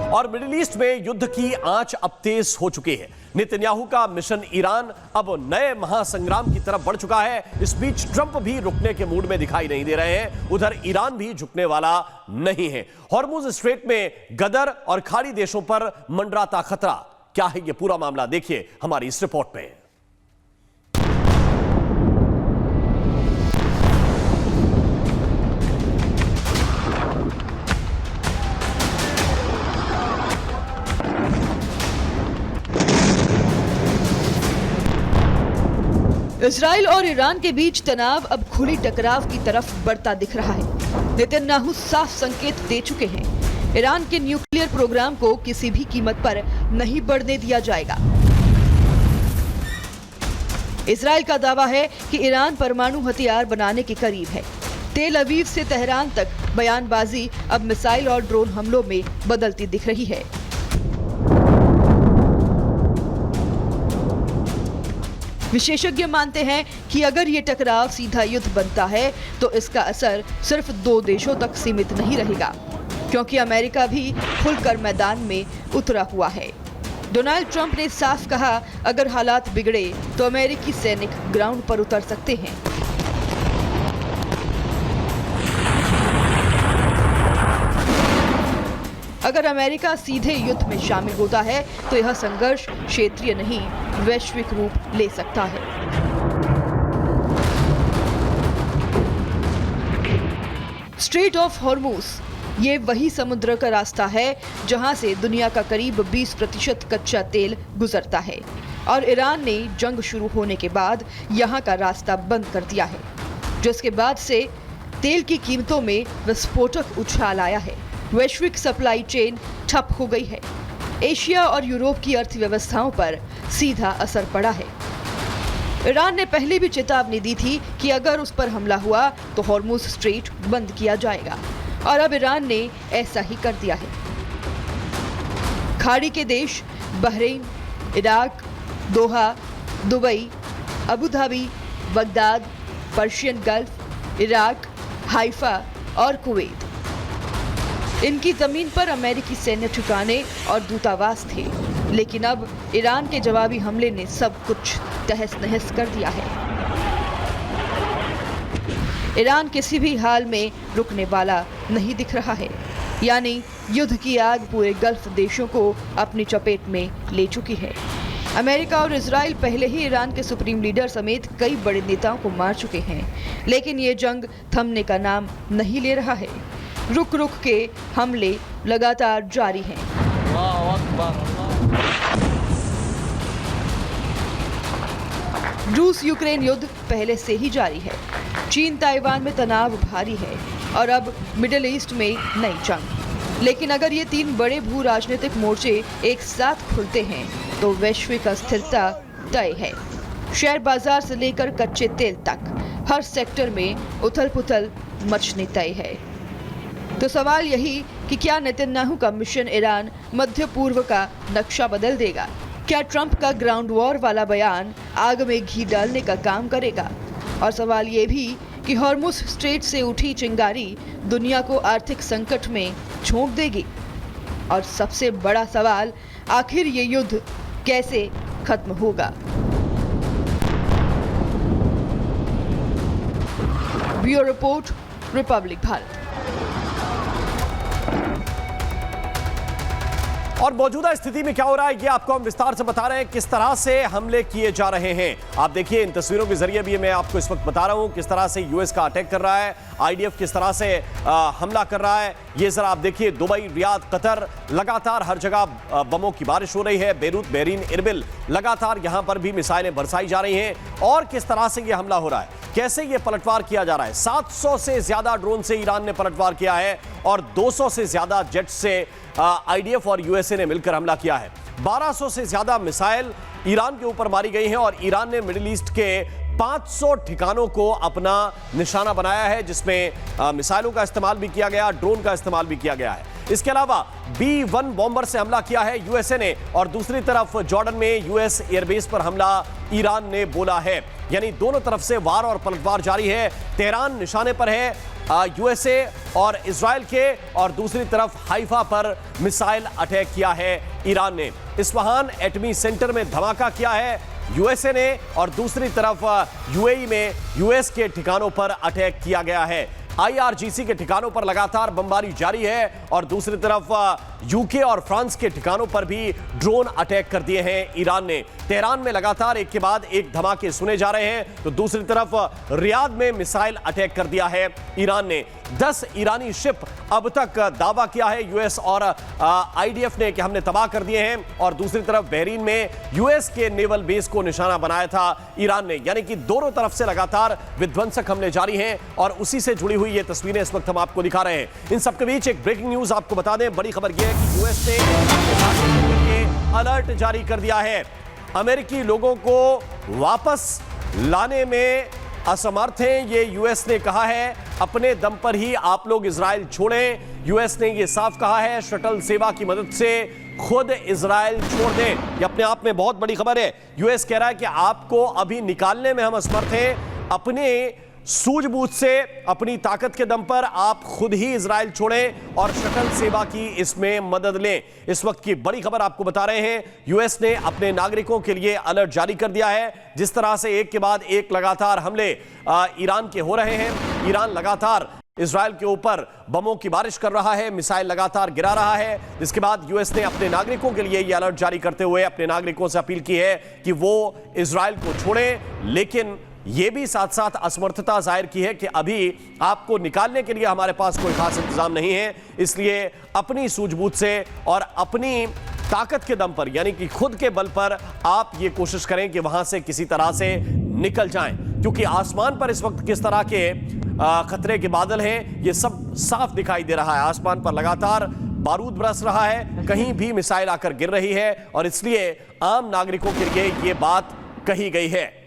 और middle east में युद्ध की आंच अब तेज हो चुकी है। नेतन्याहू का मिशन ईरान अब नए महासंग्राम की तरफ बढ़ चुका है। इस बीच ट्रंप भी रुकने के मूड में दिखाई नहीं दे रहे हैं। उधर ईरान भी झुकने वाला नहीं है। हॉर्मुज स्ट्रेट में गदर और खाड़ी देशों पर मंडराता खतरा। क्या है यह पूरा मामला, देखिए हमारी इस रिपोर्ट में। इजराइल और ईरान के बीच तनाव अब खुली टकराव की तरफ बढ़ता दिख रहा है। नेतन्याहू साफ संकेत दे चुके हैं, ईरान के न्यूक्लियर प्रोग्राम को किसी भी कीमत पर नहीं बढ़ने दिया जाएगा। इजराइल का दावा है कि ईरान परमाणु हथियार बनाने के करीब है। तेल अवीव से तेहरान तक बयानबाजी अब मिसाइल और ड्रोन हमलों में बदलती दिख रही है। विशेषज्ञ मानते हैं कि अगर ये टकराव सीधा युद्ध बनता है तो इसका असर सिर्फ 2 देशों तक सीमित नहीं रहेगा, क्योंकि अमेरिका भी खुलकर मैदान में उतरा हुआ है। डोनाल्ड ट्रंप ने साफ कहा, अगर हालात बिगड़े तो अमेरिकी सैनिक ग्राउंड पर उतर सकते हैं। अगर अमेरिका सीधे युद्ध में शामिल होता है तो यह संघर्ष क्षेत्रीय नहीं, वैश्विक रूप ले सकता है। स्ट्रेट ऑफ हॉर्मुज ये वही समुद्र का रास्ता है जहां से दुनिया का करीब 20% कच्चा तेल गुजरता है, और ईरान ने जंग शुरू होने के बाद यहां का रास्ता बंद कर दिया है, जिसके बाद से तेल की कीमतों में विस्फोटक उछाल आया है। वैश्विक सप्लाई चेन ठप हो गई है। एशिया और यूरोप की अर्थव्यवस्थाओं पर सीधा असर पड़ा है। ईरान ने पहले भी चेतावनी दी थी कि अगर उस पर हमला हुआ तो हॉर्मुज स्ट्रेट बंद किया जाएगा, और अब ईरान ने ऐसा ही कर दिया है। खाड़ी के देश Bahrain, Iraq, Doha, Dubai, Abu Dhabi, Baghdad, Persian Gulf, Iraq, Haifa और कुवैत, इनकी जमीन पर अमेरिकी सैन्य ठिकाने और दूतावास थे, लेकिन अब ईरान के जवाबी हमले ने सब कुछ तहस नहस कर दिया है। ईरान किसी भी हाल में रुकने वाला नहीं दिख रहा है, यानी युद्ध की आग पूरे गल्फ देशों को अपनी चपेट में ले चुकी है। अमेरिका और इजराइल पहले ही ईरान के सुप्रीम लीडर समेत कई बड़े नेताओं को मार चुके हैं, लेकिन ये जंग थमने का नाम नहीं ले रहा है। रुक रुक के हमले लगातार जारी हैं। रूस यूक्रेन युद्ध पहले से ही जारी है। चीन ताइवान में तनाव भारी है, और अब मिडिल ईस्ट में नई जंग। लेकिन अगर ये 3 बड़े भू राजनीतिक मोर्चे एक साथ खुलते हैं तो वैश्विक अस्थिरता तय है। शेयर बाजार से लेकर कच्चे तेल तक हर सेक्टर में उथल पुथल मचनी तय है। तो सवाल यही कि क्या नेतन्याहू का मिशन ईरान मध्य पूर्व का नक्शा बदल देगा? क्या ट्रंप का ग्राउंड वॉर वाला बयान आग में घी डालने का काम करेगा? और सवाल ये भी कि हॉर्मुज स्ट्रेट से उठी चिंगारी दुनिया को आर्थिक संकट में झोंक देगी? और सबसे बड़ा सवाल, आखिर ये युद्ध कैसे खत्म होगा? Bureau report, Republic Bharat. और मौजूदा स्थिति में क्या हो रहा है ये आपको हम विस्तार से बता रहे हैं, किस तरह से हमले किए जा रहे हैं। आप देखिए इन तस्वीरों के जरिए भी मैं आपको इस वक्त बता रहा हूं किस तरह से यूएस का अटैक कर रहा है, आईडीएफ किस तरह से हमला कर रहा है। ये जरा आप देखिए, दुबई, रियाद, कतर, लगातार हर जगह बमों की बारिश हो रही है। बेरूत, बहरीन, इरबिल, लगातार यहां पर भी मिसाइलें बरसाई जा रही हैं। और किस तरह से यह हमला हो रहा है, कैसे यह पलटवार किया जा रहा है। 700 से ज्यादा ड्रोन से ईरान ने पलटवार किया है, और 200 से ज्यादा जेट से आईडीएफ और यूएसए ने मिलकर हमला किया है। 1200 से ज्यादा मिसाइल ईरान के ऊपर मारी गई हैं, और ईरान ने मिडिल ईस्ट के 500 ठिकानों को अपना निशाना बनाया है, जिसमें मिसाइलों का इस्तेमाल भी किया गया, ड्रोन का इस्तेमाल भी किया गया है। इसके अलावा B-1 बॉम्बर से हमला किया है यूएसए ने, और दूसरी तरफ जॉर्डन में यूएस एयरबेस पर हमला ईरान ने बोला है। यानी दोनों तरफ से वार और पलटवार जारी है। तेहरान निशाने पर है, यूएसए और इजराइल के, और दूसरी तरफ हाइफा पर मिसाइल अटैक किया है ईरान ने। इस्फहान एटमी सेंटर में धमाका किया है यूएसए ने, और दूसरी तरफ यूएई में यूएस के ठिकानों पर अटैक किया गया है। आईआरजीसी के ठिकानों पर लगातार बमबारी जारी है, और दूसरी तरफ यूके और फ्रांस के ठिकानों पर भी ड्रोन अटैक कर दिए हैं ईरान ने। तेहरान में लगातार एक के बाद एक धमाके सुने जा रहे हैं, तो दूसरी तरफ रियाद में मिसाइल अटैक कर दिया है ईरान ने। 10 ईरानी शिप अब तक दावा किया है यूएस और आईडीएफ ने कि हमने तबाह कर दिए हैं, और दूसरी तरफ बहरीन में यूएस के नेवल बेस को निशाना बनाया था ईरान ने। यानी कि दोनों तरफ से लगातार विध्वंसक हमले जारी हैं, और उसी से जुड़ी हुई ये तस्वीरें इस वक्त हम आपको दिखा रहे हैं। इन सबके बीच एक ब्रेकिंग न्यूज आपको बता दें, बड़ी खबर यह है कि यूएस ने अलर्ट जारी कर दिया है। अमेरिकी लोगों को वापस लाने में असमर्थ हैं, ये यूएस ने कहा है। अपने दम पर ही आप लोग इजराइल छोड़ें, यूएस ने ये साफ कहा है। शटल सेवा की मदद से खुद इजराइल छोड़ दें, ये अपने आप में बहुत बड़ी खबर है। यूएस कह रहा है कि आपको अभी निकालने में हम असमर्थ हैं, अपने सूझबूझ से, अपनी ताकत के दम पर आप खुद ही इजराइल छोड़ें और शटल सेवा की इसमें मदद लें। इस वक्त की बड़ी खबर आपको बता रहे हैं, यूएस ने अपने नागरिकों के लिए अलर्ट जारी कर दिया है। जिस तरह से एक के बाद एक लगातार हमले ईरान के हो रहे हैं, ईरान लगातार इजराइल के ऊपर बमों की बारिश कर रहा है, मिसाइल लगातार गिरा रहा है। इसके बाद यूएस ने अपने नागरिकों के लिए यह अलर्ट जारी करते हुए अपने नागरिकों से अपील की है कि वो इजराइल को छोड़ें, लेकिन यह भी साथ साथ असमर्थता जाहिर की है कि अभी आपको निकालने के लिए हमारे पास कोई खास इंतजाम नहीं है, इसलिए अपनी सूझबूझ से और अपनी ताकत के दम पर, यानी कि खुद के बल पर आप ये कोशिश करें कि वहां से किसी तरह से निकल जाएं। क्योंकि आसमान पर इस वक्त किस तरह के खतरे के बादल हैं, ये सब साफ दिखाई दे रहा है। आसमान पर लगातार बारूद बरस रहा है, कहीं भी मिसाइल आकर गिर रही है, और इसलिए आम नागरिकों के लिए ये बात कही गई है।